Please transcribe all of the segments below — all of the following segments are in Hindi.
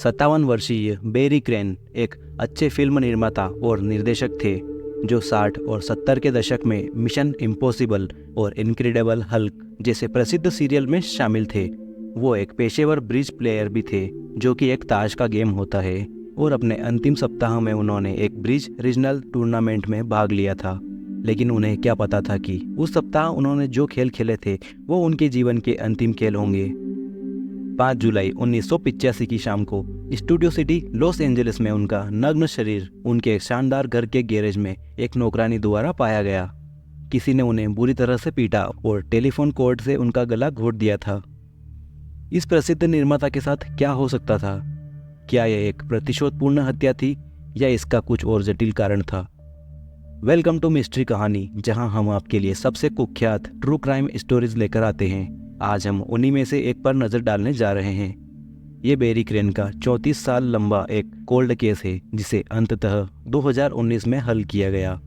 57 वर्षीय बेरी क्रेन एक अच्छे फिल्म निर्माता और निर्देशक थे जो 60 और 70 के दशक में मिशन इम्पॉसिबल और इनक्रेडिबल हल्क जैसे प्रसिद्ध सीरियल में शामिल थे। वो एक पेशेवर ब्रिज प्लेयर भी थे, जो कि एक ताश का गेम होता है, और अपने अंतिम सप्ताह में उन्होंने एक ब्रिज रीजनल टूर्नामेंट में भाग लिया था। लेकिन उन्हें क्या पता था कि उस सप्ताह उन्होंने जो खेल खेले थे वो उनके जीवन के अंतिम खेल होंगे। 5 जुलाई 1985 की शाम को स्टूडियो सिटी लॉस एंजलिस में उनका नग्न शरीर उनके शानदार घर के गैरेज में एक नौकरानी द्वारा पाया गया। किसी ने उन्हें बुरी तरह से पीटा और टेलीफोन कॉर्ड से उनका गला घोट दिया था। इस प्रसिद्ध निर्माता के साथ क्या हो सकता था? क्या यह एक प्रतिशोधपूर्ण हत्या थी या इसका कुछ और जटिल कारण था? वेलकम टू मिस्ट्री कहानी, जहां हम आपके लिए सबसे कुख्यात ट्रू क्राइम स्टोरीज लेकर आते हैं। आज हम उन्हीं में से एक पर नजर डालने जा रहे हैं। ये बेरी क्रेन का 34 साल लंबा एक कोल्ड केस है जिसे अंततः 2019 में हल किया गया।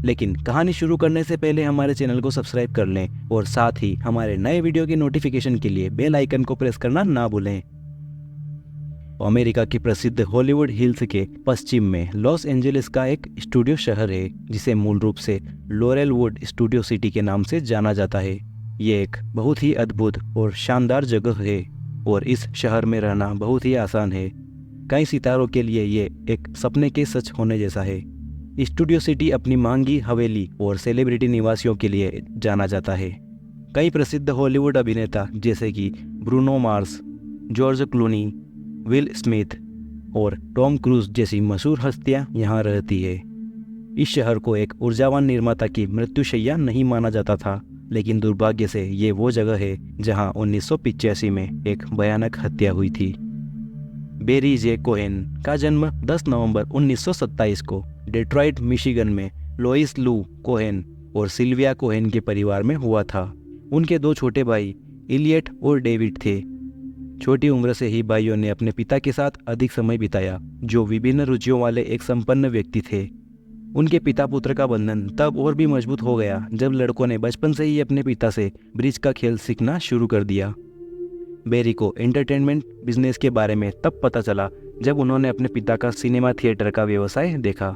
लेकिन कहानी शुरू करने से पहले हमारे चैनल को सब्सक्राइब कर लें और साथ ही हमारे नए वीडियो की नोटिफिकेशन के लिए बेल आइकन को प्रेस करना ना भूलें। अमेरिका की प्रसिद्ध हॉलीवुड हिल्स के पश्चिम में लॉस एंजलिस का एक स्टूडियो शहर है जिसे मूल रूप से लॉरेलवुड स्टूडियो सिटी के नाम से जाना जाता है। ये एक बहुत ही अद्भुत और शानदार जगह है और इस शहर में रहना बहुत ही आसान है। कई सितारों के लिए ये एक सपने के सच होने जैसा है। स्टूडियो सिटी अपनी महंगी हवेली और सेलिब्रिटी निवासियों के लिए जाना जाता है। कई प्रसिद्ध हॉलीवुड अभिनेता जैसे कि Bruno Mars, George Clooney, will Smith और टॉम क्रूज जैसी मशहूर हस्तियां यहाँ रहती है। इस शहर को एक ऊर्जावान निर्माता की मृत्युशैया नहीं माना जाता था, लेकिन दुर्भाग्य से ये वो जगह है जहां 1985 में एक भयानक हत्या हुई थी। बेरी जे कोहेन का जन्म 10 नवंबर 1927 को डेट्रॉइट मिशिगन में लोइस लू कोहेन और सिल्विया कोहेन के परिवार में हुआ था। उनके 2 छोटे भाई इलियट और डेविड थे। छोटी उम्र से ही भाइयों ने अपने पिता के साथ अधिक समय बिताया, जो विभिन्न रुचियों वाले एक संपन्न व्यक्ति थे। उनके पिता पुत्र का बंधन तब और भी मजबूत हो गया जब लड़कों ने बचपन से ही अपने पिता से ब्रिज का खेल सीखना शुरू कर दिया। बेरी को एंटरटेनमेंट बिजनेस के बारे में तब पता चला जब उन्होंने अपने पिता का सिनेमा थिएटर का व्यवसाय देखा।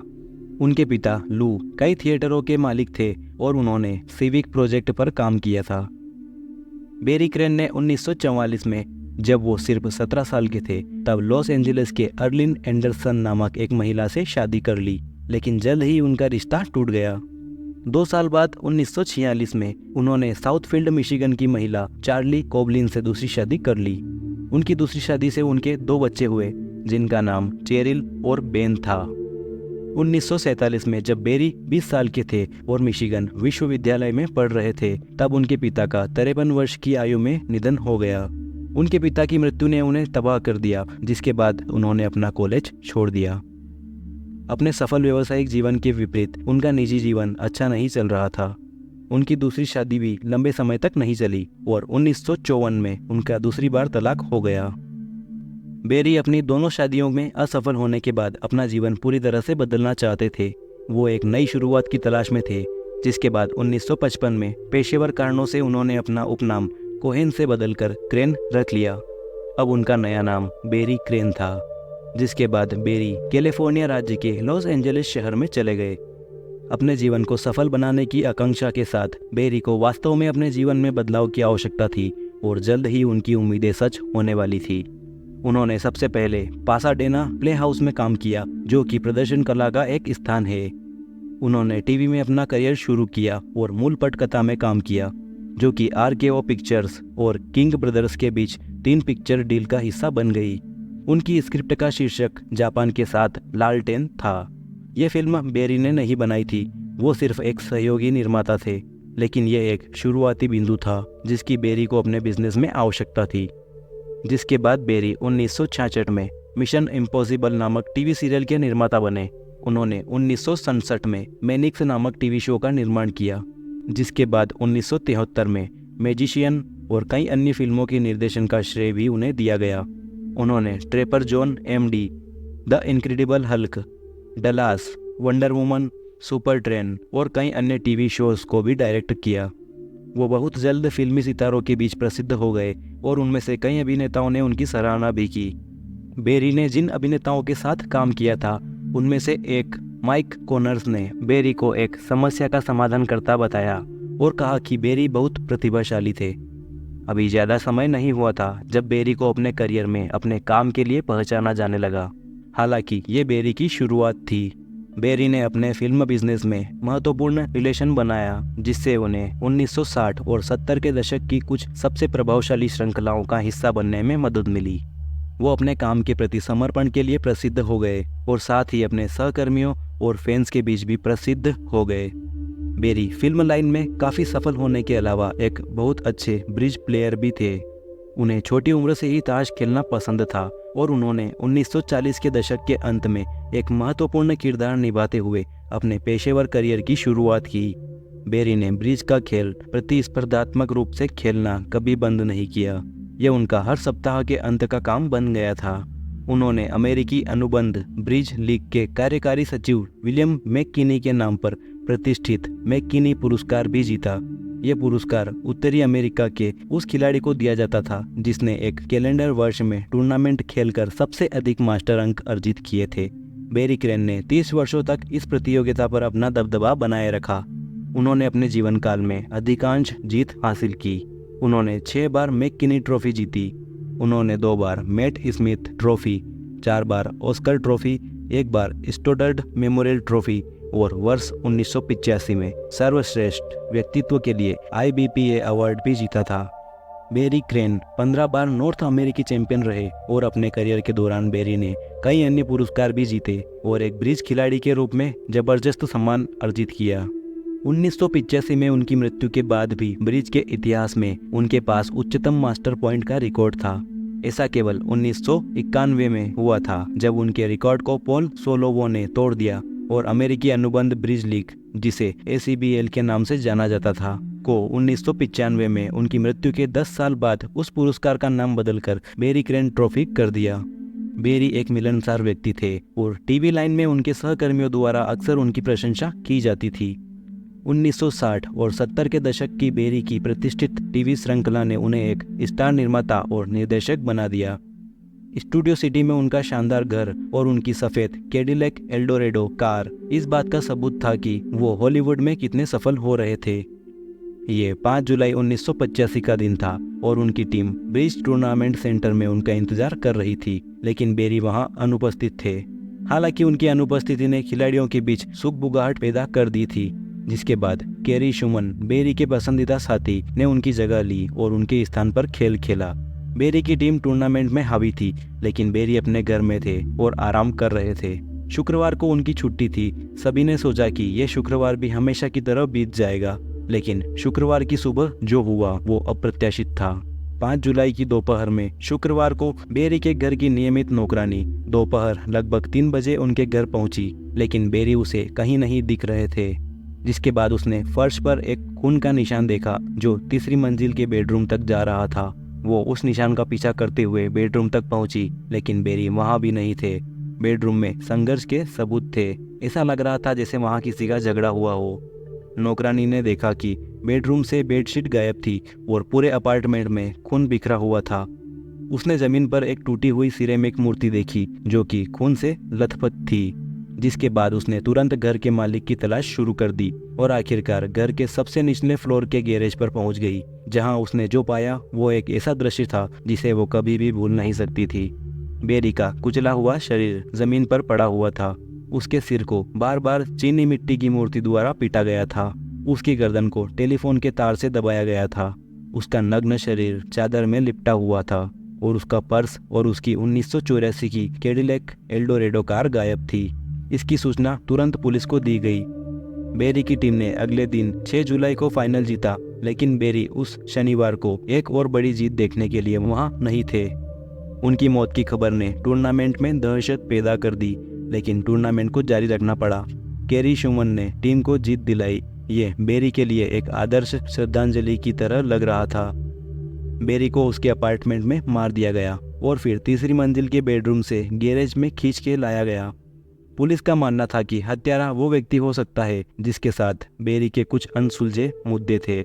उनके पिता लू कई थिएटरों के मालिक थे और उन्होंने सिविक प्रोजेक्ट पर काम किया था। बेरी क्रेन ने 1944 में, जब वो सिर्फ 17 साल के थे, तब लॉस एंजलिस के अर्लिन एंडरसन नामक एक महिला से शादी कर ली, लेकिन जल्द ही उनका रिश्ता टूट गया। 2 साल बाद 1946 में उन्होंने साउथफील्ड मिशिगन की महिला चार्ली कोबलिन से दूसरी शादी कर ली। उनकी दूसरी शादी से उनके 2 बच्चे हुए, जिनका नाम चेरिल और बेन था। 1947 में जब बेरी 20 साल के थे और मिशिगन विश्वविद्यालय में पढ़ रहे थे, तब उनके पिता का 53 वर्ष की आयु में निधन हो गया। उनके पिता की मृत्यु ने उन्हें तबाह कर दिया, जिसके बाद उन्होंने अपना कॉलेज छोड़ दिया। अपने सफल व्यावसायिक जीवन के विपरीत उनका निजी जीवन अच्छा नहीं चल रहा था। उनकी दूसरी शादी भी लंबे समय तक नहीं चली और 1954 में उनका दूसरी बार तलाक हो गया। बेरी अपनी दोनों शादियों में असफल होने के बाद अपना जीवन पूरी तरह से बदलना चाहते थे। वो एक नई शुरुआत की तलाश में थे, जिसके बाद 1955 में पेशेवर कारणों से उन्होंने अपना उपनाम कोहेन से बदलकर क्रेन रख लिया। अब उनका नया नाम बेरी क्रेन था, जिसके बाद बेरी कैलिफोर्निया राज्य के लॉस एंजलिस शहर में चले गए। अपने जीवन को सफल बनाने की आकांक्षा के साथ बेरी को वास्तव में अपने जीवन में बदलाव की आवश्यकता थी और जल्द ही उनकी उम्मीदें सच होने वाली थी। उन्होंने सबसे पहले पासाडेना प्ले हाउस में काम किया, जो कि प्रदर्शन कला का एक स्थान है। उन्होंने टीवी में अपना करियर शुरू किया और मूल पटकथा में काम किया, जो कि RKO पिक्चर्स और किंग ब्रदर्स के बीच 3 पिक्चर डील का हिस्सा बन गई। उनकी स्क्रिप्ट का शीर्षक जापान के साथ लालटेन था। यह फिल्म बेरी ने नहीं बनाई थी, वो सिर्फ एक सहयोगी निर्माता थे, लेकिन यह एक शुरुआती बिंदु था जिसकी बेरी को अपने बिजनेस में आवश्यकता थी। जिसके बाद बेरी 1966 में मिशन इम्पॉसिबल नामक टीवी सीरियल के निर्माता बने। उन्होंने 1967 में मैनिक्स नामक टीवी शो का निर्माण किया, जिसके बाद 1973 में मैजिशियन और कई अन्य फिल्मों के निर्देशन का श्रेय भी उन्हें दिया गया। उन्होंने trapper John MD, the incredible hulk, Dallas, wonder woman, super train और कई अन्य टीवी शोज को भी डायरेक्ट किया। वो बहुत जल्द फिल्मी सितारों के बीच प्रसिद्ध हो गए और उनमें से कई अभिनेताओं ने उनकी सराहना भी की। बेरी ने जिन अभिनेताओं के साथ काम किया था उनमें से एक माइक कॉनर्स ने बेरी को एक समस्या का समाधान करता बताया और कहा कि बेरी बहुत प्रतिभाशाली थे। अभी ज़्यादा समय नहीं हुआ था जब बेरी को अपने करियर में अपने काम के लिए पहचाना जाने लगा। हालांकि ये बेरी की शुरुआत थी। बेरी ने अपने फिल्म बिजनेस में महत्वपूर्ण रिलेशन बनाया जिससे उन्हें 1960 और 70 के दशक की कुछ सबसे प्रभावशाली श्रृंखलाओं का हिस्सा बनने में मदद मिली। वो अपने काम के प्रति समर्पण के लिए प्रसिद्ध हो गए और साथ ही अपने सहकर्मियों और फैंस के बीच भी प्रसिद्ध हो गए। बेरी फिल्म लाइन में काफ़ी सफल होने के अलावा एक बहुत अच्छे ब्रिज प्लेयर भी थे। उन्हें छोटी उम्र से ही ताश खेलना पसंद था और उन्होंने 1940 के दशक के अंत में एक महत्वपूर्ण किरदार निभाते हुए अपने पेशेवर करियर की शुरुआत की। बेरी ने ब्रिज का खेल प्रतिस्पर्धात्मक रूप से खेलना कभी बंद नहीं किया। यह उनका हर सप्ताह के अंत का काम बन गया था। उन्होंने अमेरिकी अनुबंध ब्रिज लीग के कार्यकारी सचिव विलियम मैककिनी के नाम पर प्रतिष्ठित मैककिनी पुरस्कार भी जीता। यह पुरस्कार उत्तरी अमेरिका के उस खिलाड़ी को दिया जाता था जिसने एक कैलेंडर वर्ष में टूर्नामेंट खेलकर सबसे अधिक मास्टर अंक अर्जित किए थे। बेरी क्रेन ने 30 वर्षों तक इस प्रतियोगिता पर अपना दबदबा बनाए रखा। उन्होंने अपने जीवन काल में अधिकांश जीत हासिल की। उन्होंने 6 बार मैककिनी ट्रॉफी जीती। उन्होंने 2 बार मैट स्मिथ ट्रॉफी, 4 बार ऑस्कर ट्रॉफी, 1 बार स्टोडर्ड मेमोरियल ट्रॉफी और वर्ष 1985 में सर्वश्रेष्ठ व्यक्तित्व के लिए IBPA अवार्ड भी जीता था। बेरी क्रेन 15 बार नॉर्थ अमेरिकी चैंपियन रहे और अपने करियर के दौरान बेरी ने कई अन्य पुरस्कार भी जीते और एक ब्रिज खिलाड़ी के रूप में जबरदस्त सम्मान अर्जित किया। 1985 में उनकी मृत्यु के बाद भी ब्रिज के इतिहास में उनके पास उच्चतम मास्टर पॉइंट का रिकॉर्ड था। ऐसा केवल 1991 में हुआ था जब उनके रिकॉर्ड को पॉल सोलोवो ने तोड़ दिया और अमेरिकी अनुबंध ब्रिज लीग, जिसे ACBL के नाम से जाना जाता था, को 1995 में उनकी मृत्यु के 10 साल बाद उस पुरस्कार का नाम बदलकर बेरी क्रेन ट्रॉफी कर दिया। बेरी एक मिलनसार व्यक्ति थे और टीवी लाइन में उनके सहकर्मियों द्वारा अक्सर उनकी प्रशंसा की जाती थी। 1960 और 70 के दशक की बेरी की प्रतिष्ठित टीवी श्रृंखला ने उन्हें एक स्टार निर्माता और निर्देशक बना दिया। स्टूडियो सिटी में उनका शानदार घर और उनकी सफ़ेद कैडिलैक एल्डोरेडो कार इस बात का सबूत था कि वो हॉलीवुड में कितने सफल हो रहे थे। ये 5 जुलाई 1985 का दिन था और उनकी टीम ब्रिज टूर्नामेंट सेंटर में उनका इंतजार कर रही थी, लेकिन बेरी वहां अनुपस्थित थे। हालांकि उनकी अनुपस्थिति ने खिलाड़ियों के बीच सुगबुगाहट पैदा कर दी थी, जिसके बाद कैरी शुमन, बेरी के पसंदीदा साथी, ने उनकी जगह ली और उनके स्थान पर खेल खेला। बेरी की टीम टूर्नामेंट में हावी थी, लेकिन बेरी अपने घर में थे और आराम कर रहे थे। शुक्रवार को उनकी छुट्टी थी। सभी ने सोचा कि यह शुक्रवार भी हमेशा की तरह बीत जाएगा, लेकिन शुक्रवार की सुबह जो हुआ वो अप्रत्याशित था। 5 जुलाई की दोपहर में शुक्रवार को बेरी के घर की नियमित नौकरानी दोपहर लगभग 3 बजे उनके घर पहुंची, लेकिन बेरी उसे कहीं नहीं दिख रहे थे। जिसके बाद उसने फर्श पर एक खून का निशान देखा जो तीसरी मंजिल के बेडरूम तक जा रहा था। वो उस निशान का पीछा करते हुए बेडरूम तक पहुंची, लेकिन बेरी वहां भी नहीं थे। बेडरूम में संघर्ष के सबूत थे। ऐसा लग रहा था जैसे वहां किसी का झगड़ा हुआ हो। नौकरानी ने देखा कि बेडरूम से बेडशीट गायब थी और पूरे अपार्टमेंट में खून बिखरा हुआ था। उसने जमीन पर एक टूटी हुई सिरेमिक मूर्ति देखी जो कि खून से लथपथ थी। जिसके बाद उसने तुरंत घर के मालिक की तलाश शुरू कर दी और आखिरकार घर के सबसे निचले फ्लोर के गैरेज पर पहुंच गई, जहां उसने जो पाया वो एक ऐसा दृश्य था जिसे वो कभी भी भूल नहीं सकती थी। बेरी का कुचला हुआ शरीर जमीन पर पड़ा हुआ था। उसके सिर को बार बार चीनी मिट्टी की मूर्ति द्वारा पीटा गया था। उसकी गर्दन को टेलीफोन के तार से दबाया गया था। उसका नग्न शरीर चादर में लिपटा हुआ था और उसका पर्स और उसकी 1984 की कैडिलैक एल्डोरेडो कार गायब थी। इसकी सूचना तुरंत पुलिस को दी गई। बेरी की टीम ने अगले दिन 6 जुलाई को फाइनल जीता, लेकिन बेरी उस शनिवार को एक और बड़ी जीत देखने के लिए वहां नहीं थे। उनकी मौत की खबर ने टूर्नामेंट में दहशत पैदा कर दी, लेकिन टूर्नामेंट को जारी रखना पड़ा। कैरी शुमन ने टीम को जीत दिलाई। ये बेरी के लिए एक आदर्श श्रद्धांजलि की तरह लग रहा था। बेरी को उसके अपार्टमेंट में मार दिया गया और फिर तीसरी मंजिल के बेडरूम से गैरेज में खींच के लाया गया। पुलिस का मानना था कि हत्यारा वो व्यक्ति हो सकता है जिसके साथ बेरी के कुछ अनसुलझे मुद्दे थे।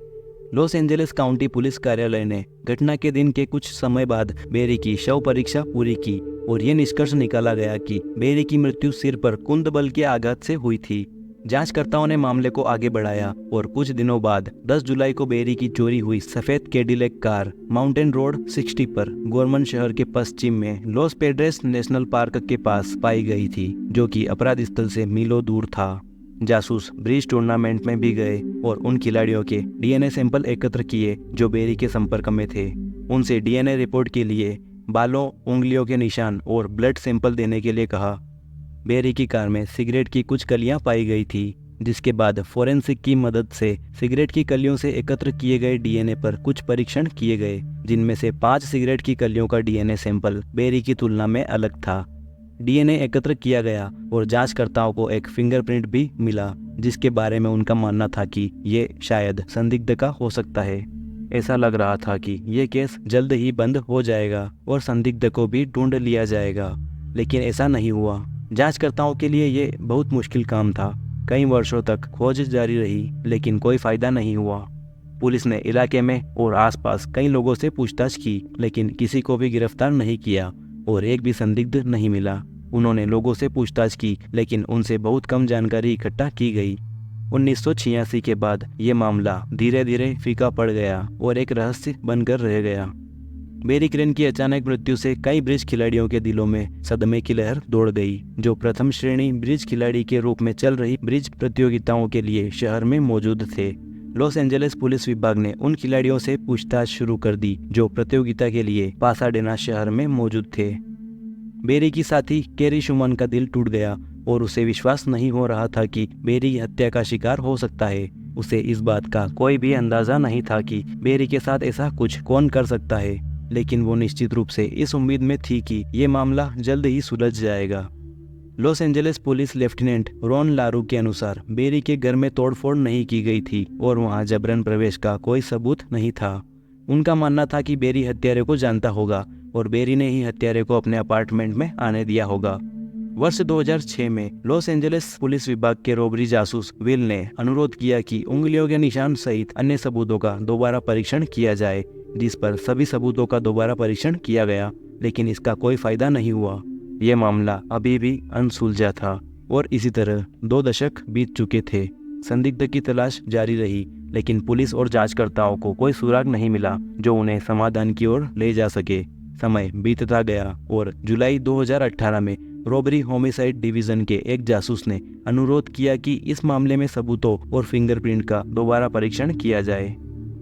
लॉस एंजलिस काउंटी पुलिस कार्यालय ने घटना के दिन के कुछ समय बाद बेरी की शव परीक्षा पूरी की और ये निष्कर्ष निकाला गया कि बेरी की मृत्यु सिर पर कुंद बल के आघात से हुई थी। जांचकर्ताओं ने मामले को आगे बढ़ाया और कुछ दिनों बाद 10 जुलाई को बेरी की चोरी हुई सफेद कैडिलैक कार माउंटेन रोड 60 पर गोरमन शहर के पश्चिम में लॉस पेड्रेस नेशनल पार्क के पास पाई गई थी, जो कि अपराध स्थल से मीलों दूर था। जासूस ब्रिज टूर्नामेंट में भी गए और उन खिलाड़ियों के डीएनए सैंपल एकत्र किए जो बेरी के संपर्क में थे। उनसे डीएनए रिपोर्ट के लिए बालों, उंगलियों के निशान और ब्लड सैंपल देने के लिए कहा। बेरी की कार में सिगरेट की कुछ कलियां पाई गई थी, जिसके बाद फोरेंसिक की मदद से सिगरेट की कलियों से एकत्र किए गए डीएनए पर कुछ परीक्षण किए गए, जिनमें से 5 सिगरेट की कलियों का डीएनए सैंपल बेरी की तुलना में अलग था। डीएनए एकत्र किया गया और जांचकर्ताओं को एक फिंगरप्रिंट भी मिला, जिसके बारे में उनका मानना था कि ये शायद संदिग्ध का हो सकता है। ऐसा लग रहा था कि ये केस जल्द ही बंद हो जाएगा और संदिग्ध को भी ढूंढ लिया जाएगा, लेकिन ऐसा नहीं हुआ। जांचकर्ताओं के लिए ये बहुत मुश्किल काम था। कई वर्षों तक खोज जारी रही, लेकिन कोई फायदा नहीं हुआ। पुलिस ने इलाके में और आसपास कई लोगों से पूछताछ की, लेकिन किसी को भी गिरफ्तार नहीं किया और एक भी संदिग्ध नहीं मिला। उन्होंने लोगों से पूछताछ की, लेकिन उनसे बहुत कम जानकारी इकट्ठा की गई। 1986 के बाद ये मामला धीरे धीरे फीका पड़ गया और एक रहस्य बनकर रह गया। बेरी क्रेन की अचानक मृत्यु से कई ब्रिज खिलाड़ियों के दिलों में सदमे की लहर दौड़ गई, जो प्रथम श्रेणी ब्रिज खिलाड़ी के रूप में चल रही ब्रिज प्रतियोगिताओं के लिए शहर में मौजूद थे। लॉस एंजलिस पुलिस विभाग ने उन खिलाड़ियों से पूछताछ शुरू कर दी जो प्रतियोगिता के लिए पासाडेना शहर में मौजूद थे। बेरी की साथी कैरी शुमन का दिल टूट गया और उसे विश्वास नहीं हो रहा था कि बेरी हत्या का शिकार हो सकता है। उसे इस बात का कोई भी अंदाजा नहीं था कि बेरी के साथ ऐसा कुछ कौन कर सकता है, लेकिन वो निश्चित रूप से इस उम्मीद में थी कि ये मामला जल्द ही सुलझ जाएगा। Los Angeles police lieutenant Ron लारू के अनुसार बेरी के घर में तोड़फोड़ नहीं की गई थी और वहां जबरन प्रवेश का कोई सबूत नहीं था। उनका मानना था कि बेरी हत्यारे को जानता होगा और बेरी ने ही हत्यारे को अपने अपार्टमेंट में आने दिया होगा। वर्ष 2006 में लॉस एंजलिस पुलिस विभाग के रॉबरी जासूस विल ने अनुरोध किया कि उंगलियों के निशान सहित अन्य सबूतों का दोबारा परीक्षण किया जाए, जिस पर सभी सबूतों का दोबारा परीक्षण किया गया, लेकिन इसका कोई फायदा नहीं हुआ। यह मामला अभी भी अनसुलझा था और इसी तरह 2 दशक बीत चुके थे। संदिग्ध की तलाश जारी रही, लेकिन पुलिस और जांचकर्ताओं को कोई सुराग नहीं मिला जो उन्हें समाधान की ओर ले जा सके। समय बीतता गया और जुलाई 2018 में रॉबरी होमिसाइड डिवीजन के एक जासूस ने अनुरोध किया कि इस मामले में सबूतों और फिंगरप्रिंट का दोबारा परीक्षण किया जाए।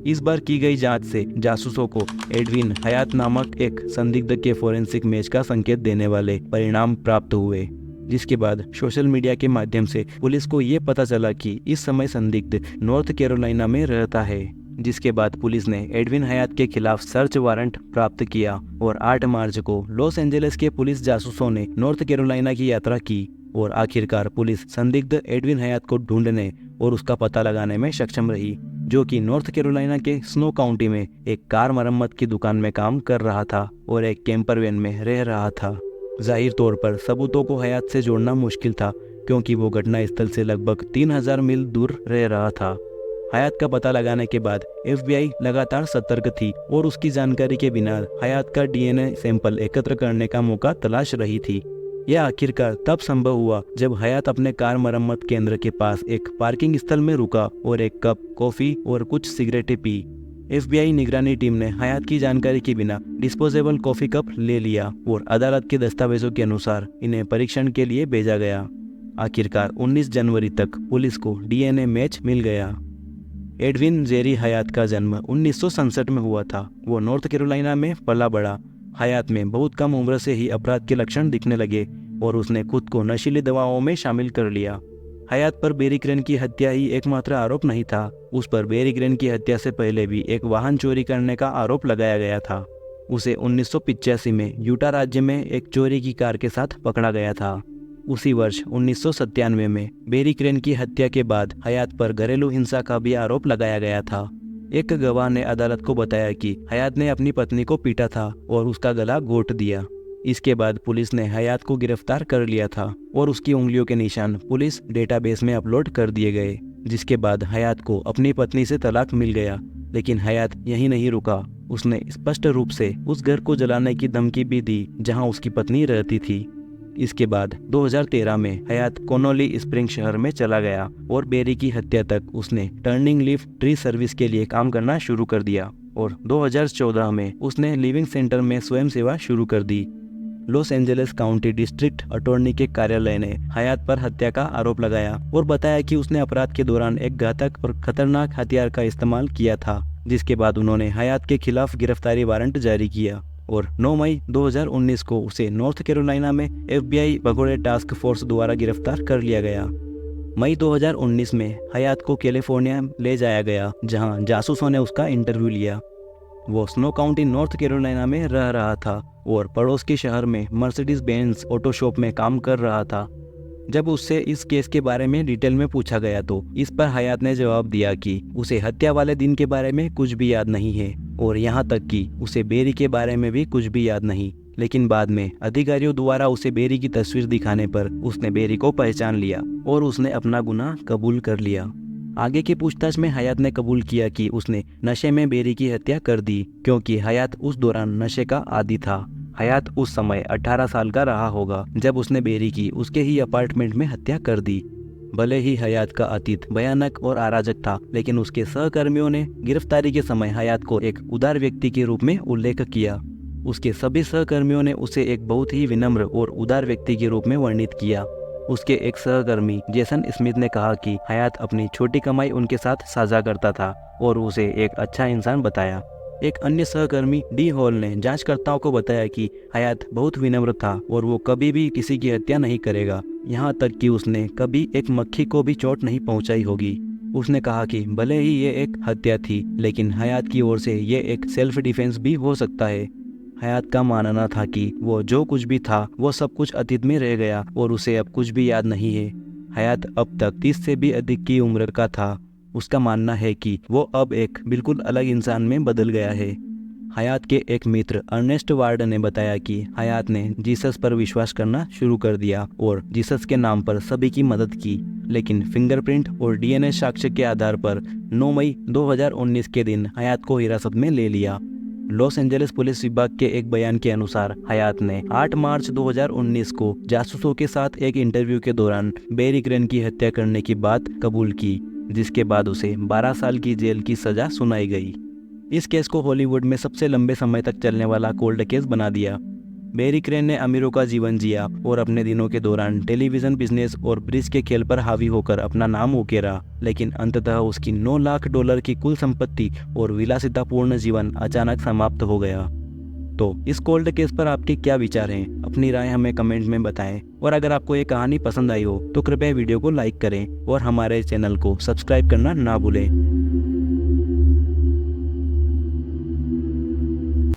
इस बार की गई जांच से जासूसों को एडविन हयात नामक एक संदिग्ध के फोरेंसिक मैच का संकेत देने वाले परिणाम प्राप्त हुए, जिसके बाद सोशल मीडिया के माध्यम से पुलिस को ये पता चला कि इस समय संदिग्ध नॉर्थ कैरोलिना में रहता है। जिसके बाद पुलिस ने एडविन हयात के खिलाफ सर्च वारंट प्राप्त किया और 8 मार्च को लॉस एंजलिस के पुलिस जासूसों ने नॉर्थ कैरोलिना की यात्रा की और आखिरकार पुलिस संदिग्ध एडविन हयात को ढूंढने और उसका पता लगाने में सक्षम रही, जो कि नॉर्थ कैरोलिना के स्नो काउंटी में एक कार मरम्मत की दुकान में काम कर रहा था और एक कैंपर वैन में रह रहा था। जाहिर तौर पर सबूतों को हयात से जोड़ना मुश्किल था, क्योंकि वो घटना स्थल से लगभग 3000 मील दूर रह रहा था। हयात का पता लगाने के बाद FBI लगातार सतर्क थी और उसकी जानकारी के बिना हयात का DNA सैंपल एकत्र करने का मौका तलाश रही थी। यह आखिरकार तब संभव हुआ जब हयात अपने कार मरम्मत केंद्र के पास एक पार्किंग स्थल में रुका और एक कप कॉफी और कुछ सिगरेटें पी। FBI निगरानी टीम ने हयात की जानकारी के बिना डिस्पोजेबल कॉफी कप ले लिया और अदालत के दस्तावेजों के अनुसार इन्हें परीक्षण के लिए भेजा गया। आखिरकार 19 जनवरी तक पुलिस को DNA मैच मिल गया। एडविन जेरी हयात का जन्म 1967 में हुआ था। वो नॉर्थ कैरोलिना में पला बड़ा। हयात में बहुत कम उम्र से ही अपराध के लक्षण दिखने लगे और उसने खुद को नशीली दवाओं में शामिल कर लिया। हयात पर बेरी क्रेन की हत्या ही एकमात्र आरोप नहीं था। उस पर बेरी क्रेन की हत्या से पहले भी एक वाहन चोरी करने का आरोप लगाया गया था। उसे 1985 में यूटा राज्य में एक चोरी की कार के साथ पकड़ा गया था। उसी वर्ष 1997 में बेरी क्रेन की हत्या के बाद हयात पर घरेलू हिंसा का भी आरोप लगाया गया था। एक गवाह ने अदालत को बताया कि हयात ने अपनी पत्नी को पीटा था और उसका गला घोंट दिया। इसके बाद पुलिस ने हयात को गिरफ्तार कर लिया था और उसकी उंगलियों के निशान पुलिस डेटाबेस में अपलोड कर दिए गए। जिसके बाद हयात को अपनी पत्नी से तलाक मिल गया, लेकिन हयात यहीं नहीं रुका। उसने स्पष्ट रूप से उस घर को जलाने की धमकी भी दी जहां उसकी पत्नी रहती थी। इसके बाद 2013 में हयात कोनोली स्प्रिंग शहर में चला गया और बेरी की हत्या तक उसने टर्निंग लीफ ट्री सर्विस के लिए काम करना शुरू कर दिया और 2014 में उसने लिविंग सेंटर में स्वयं सेवा शुरू कर दी। Los Angeles county district attorney के कार्यालय ने हयात पर हत्या का आरोप लगाया और बताया कि उसने अपराध के दौरान एक घातक और खतरनाक हथियार का इस्तेमाल किया था, जिसके बाद उन्होंने हयात के खिलाफ गिरफ्तारी वारंट जारी किया और 9 मई 2019 को उसे नॉर्थ कैरोलिना में FBI भगोड़े टास्क फोर्स द्वारा गिरफ्तार कर लिया गया। मई 2019 में हयात को कैलिफोर्निया ले जाया गया जहां जासूसों ने उसका इंटरव्यू लिया। वो स्नो काउंटी नॉर्थ कैरोलिना में रह रहा था और पड़ोस के शहर में मर्सिडीज बेंज ऑटो शॉप में काम कर रहा था। जब उससे इस केस के बारे में डिटेल में पूछा गया तो इस पर हयात ने जवाब दिया कि उसे हत्या वाले दिन के बारे में कुछ भी याद नहीं है और यहाँ तक कि उसे बेरी के बारे में भी कुछ भी याद नहीं। लेकिन बाद में अधिकारियों द्वारा उसे बेरी की तस्वीर दिखाने पर उसने बेरी को पहचान लिया और उसने अपना गुनाह कबूल कर लिया। आगे की पूछताछ में हयात ने कबूल किया कि उसने नशे में बेरी की हत्या कर दी क्योंकि हयात उस दौरान नशे का आदी था। हयात उस समय 18 साल का रहा होगा जब उसने बेरी की उसके ही अपार्टमेंट में हत्या कर दी। भले ही हयात का अतीत भयानक और अराजक था, लेकिन उसके सहकर्मियों ने गिरफ्तारी के समय हयात को एक उदार व्यक्ति के रूप में उल्लेख किया। उसके सभी सहकर्मियों ने उसे एक बहुत ही विनम्र और उदार व्यक्ति के रूप में वर्णित किया। उसके एक सहकर्मी जेसन स्मिथ ने कहा कि हयात अपनी छोटी कमाई उनके साथ साझा करता था और उसे एक अच्छा इंसान बताया। एक अन्य सहकर्मी डी हॉल ने जांचकर्ताओं को बताया कि हयात बहुत विनम्र था और वो कभी भी किसी की हत्या नहीं करेगा, यहाँ तक कि उसने कभी एक मक्खी को भी चोट नहीं पहुंचाई होगी। उसने कहा कि भले ही ये एक हत्या थी, लेकिन हयात की ओर से ये एक सेल्फ डिफेंस भी हो सकता है। हयात का मानना था कि वो जो कुछ भी था वो सब कुछ अतीत में रह गया और उसे अब कुछ भी याद नहीं है। हयात अब तक 30 से भी अधिक की उम्र का था। उसका मानना है कि वो अब एक बिल्कुल अलग इंसान में बदल गया है। हयात के एक मित्र अर्नेस्ट वार्ड ने बताया कि हयात ने जीसस पर विश्वास करना शुरू कर दिया और जीसस के नाम पर सभी की मदद की, लेकिन फिंगरप्रिंट और DNA साक्ष्य के आधार पर 9 मई 2019 के दिन हयात को हिरासत में ले लिया। लॉस एंजलिस पुलिस विभाग के एक बयान के अनुसार हयात ने 8 मार्च 2019 को जासूसों के साथ एक इंटरव्यू के दौरान बेरी क्रेन की हत्या करने की बात कबूल की, जिसके बाद उसे 12 साल की जेल की सजा सुनाई गई। इस केस को हॉलीवुड में सबसे लंबे समय तक चलने वाला कोल्ड केस बना दिया। बेरी क्रेन ने अमीरों का जीवन जिया और अपने दिनों के दौरान टेलीविजन बिजनेस और ब्रिज के खेल पर हावी होकर अपना नाम उकेरा, लेकिन अंततः उसकी $9 लाख की कुल संपत्ति और विलासितापूर्ण जीवन अचानक समाप्त हो गया। तो इस कोल्ड केस पर आपके क्या विचार हैं? अपनी राय हमें कमेंट में बताएं और अगर आपको ये कहानी पसंद आई हो तो कृपया वीडियो को लाइक करें और हमारे चैनल को सब्सक्राइब करना ना भूलें।